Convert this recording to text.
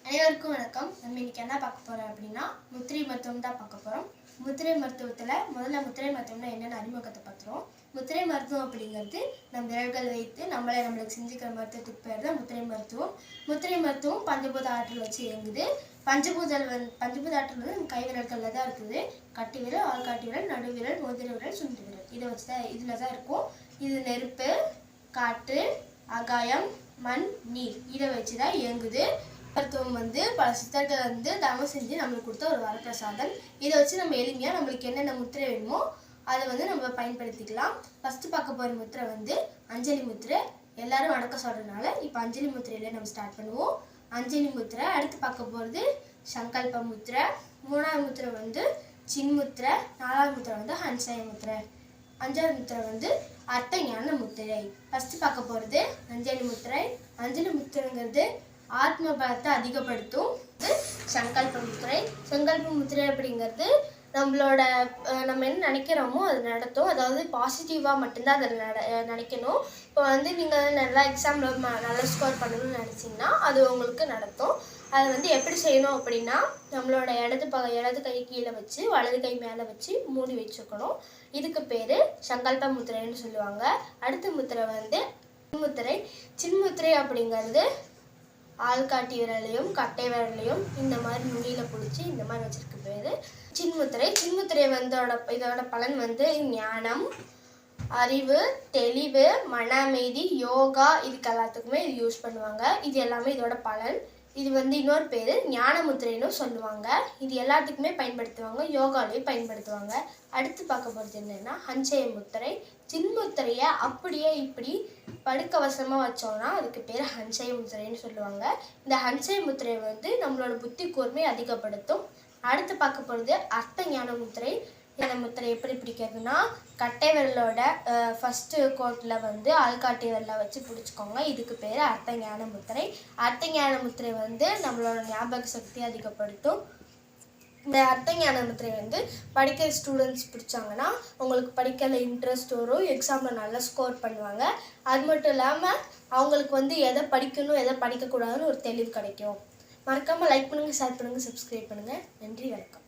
அனைவருக்கும் வணக்கம். நம்ம இன்னைக்கு என்ன பார்க்க போறோம் அப்படின்னா முத்திரை மருத்துவம் தான் பார்க்க போறோம். முத்திரை மருத்துவத்துல முதல்ல முத்திரை மருத்துவம்னா என்னென்ன அறிமுகத்தை பார்த்துருவோம். முத்திரை மருத்துவம் அப்படிங்கிறது நம்ம விரல்கள் வைத்து நம்மளுக்கு செஞ்சுக்கிற மருத்துவத்துக்கு பேர் தான் முத்திரை மருத்துவம். முத்திரை மருத்துவம் பஞ்சபூத ஆற்றல் வச்சு இயங்குது. பஞ்சபூத ஆற்றல் வந்து நம்ம கை விரல்களில் தான் இருக்குது. கட்டி விரல், ஆள்காட்டி விரல், நடு விரல், மோதிர விரல், சுண்டு விரல் இதை வச்சு தான் இதில் தான் இருக்கும். இது நெருப்பு, காற்று, ஆகாயம், மண், நீர் இதை வச்சு தான் இயங்குது. மருத்துவம் வந்து பல சித்தர்கள் வந்து தவம் செஞ்சு நம்மளுக்கு கொடுத்த ஒரு வரப்பிரசாதம். இதை வச்சு நம்ம எளிமையாக நம்மளுக்கு என்னென்ன முத்திரை வேணுமோ அதை வந்து நம்ம பயன்படுத்திக்கலாம். ஃபஸ்ட்டு பார்க்க போகிற முத்திரை வந்து அஞ்சலி முத்திரை. எல்லாரும் வணக்கம் சொல்கிறதுனால இப்போ அஞ்சலி முத்திரையில நம்ம ஸ்டார்ட் பண்ணுவோம். அஞ்சலி முத்திரை. அடுத்து பார்க்க போகிறது சங்கல்ப முத்திரை. மூணாவது முத்திரை வந்து சின்முத்திரை. நாலாவது முத்திரை வந்து ஹன்சய முத்திரை. அஞ்சாவது முத்திரை வந்து அர்த்த ஞான முத்திரை. ஃபஸ்ட்டு பார்க்க போகிறது அஞ்சலி முத்திரை. அஞ்சலி முத்திரைங்கிறது ஆத்ம பலத்தை அதிகப்படுத்தும். சங்கல்ப முத்திரை. சங்கல்ப முத்திரை அப்படிங்கிறது நம்ம என்ன நினைக்கிறோமோ அது நடத்தும். அதாவது பாசிட்டிவாக மட்டும்தான் அதை நினைக்கணும். இப்போ வந்து நீங்கள் நல்லா எக்ஸாமில் நல்லா ஸ்கோர் பண்ணணும்னு நினச்சிங்கன்னா அது உங்களுக்கு நடத்தும். அதை வந்து எப்படி செய்யணும் அப்படின்னா நம்மளோட இடது கை கீழே வச்சு வலது கை மேலே வச்சு மூடி வச்சுக்கணும். இதுக்கு பேர் சங்கல்ப முத்திரைன்னு சொல்லுவாங்க. அடுத்த முத்திரை வந்து சின்முத்திரை. சின்முத்திரை அப்படிங்கிறது ஆள்காட்டி விரலையும் கட்டை விரலையும் இந்த மாதிரி நுனியில் பிடிச்சி இந்த மாதிரி வச்சிருக்க பேர் சின்முத்திரை. சின்முத்திரை வந்து இதோட பலன் வந்து ஞானம், அறிவு, தெளிவு, மன அமைதி, யோகா இதுக்கு எல்லாத்துக்குமே இது யூஸ் பண்ணுவாங்க. இது எல்லாமே இதோட பலன். இது வந்து இன்னொரு பேர் ஞான முத்திரைன்னு சொல்லுவாங்க. இது எல்லாத்துக்குமே பயன்படுத்துவாங்க. யோகாலையும் பயன்படுத்துவாங்க. அடுத்து பார்க்க போகிறது என்னென்னா ஹன்சய முத்திரை. சின்முத்திரையை அப்படியே இப்படி படுக்க வசமாக வச்சோம்னா அதுக்கு பேர் ஹன்சய முத்திரைன்னு சொல்லுவாங்க. இந்த ஹன்சய முத்திரை வந்து நம்மளோட புத்தி கூர்மை அதிகப்படுத்தும். அடுத்து பார்க்க போகிறது அர்த்த ஞான முத்திரை. இந்த முத்திரை எப்படி பிடிக்கிறதுனா கட்டை விரலோட ஃபஸ்ட்டு கோட்டில் வந்து ஆள்காட்டி விரலை வச்சு பிடிச்சிக்கோங்க. இதுக்கு பேர் அர்த்த ஞான முத்திரை. அர்த்த ஞான முத்திரை வந்து நம்மளோட ஞாபக சக்தியை அதிகப்படுத்தும். இந்த அர்த்த ஞான முத்திரை வந்து படிக்கிற ஸ்டூடெண்ட்ஸ் பிடிச்சாங்கன்னா உங்களுக்கு படிக்கிறதுல இன்ட்ரெஸ்ட் வரும். எக்ஸாமில் நல்லா ஸ்கோர் பண்ணுவாங்க. அது மட்டும் இல்லாமல் அவங்களுக்கு வந்து எதை படிக்கணும் எதை படிக்கக்கூடாதுன்னு ஒரு தெளிவு கிடைக்கும். மறக்காமல் லைக் பண்ணுங்கள், ஷேர் பண்ணுங்கள், சப்ஸ்கிரைப் பண்ணுங்கள். நன்றி, வணக்கம்.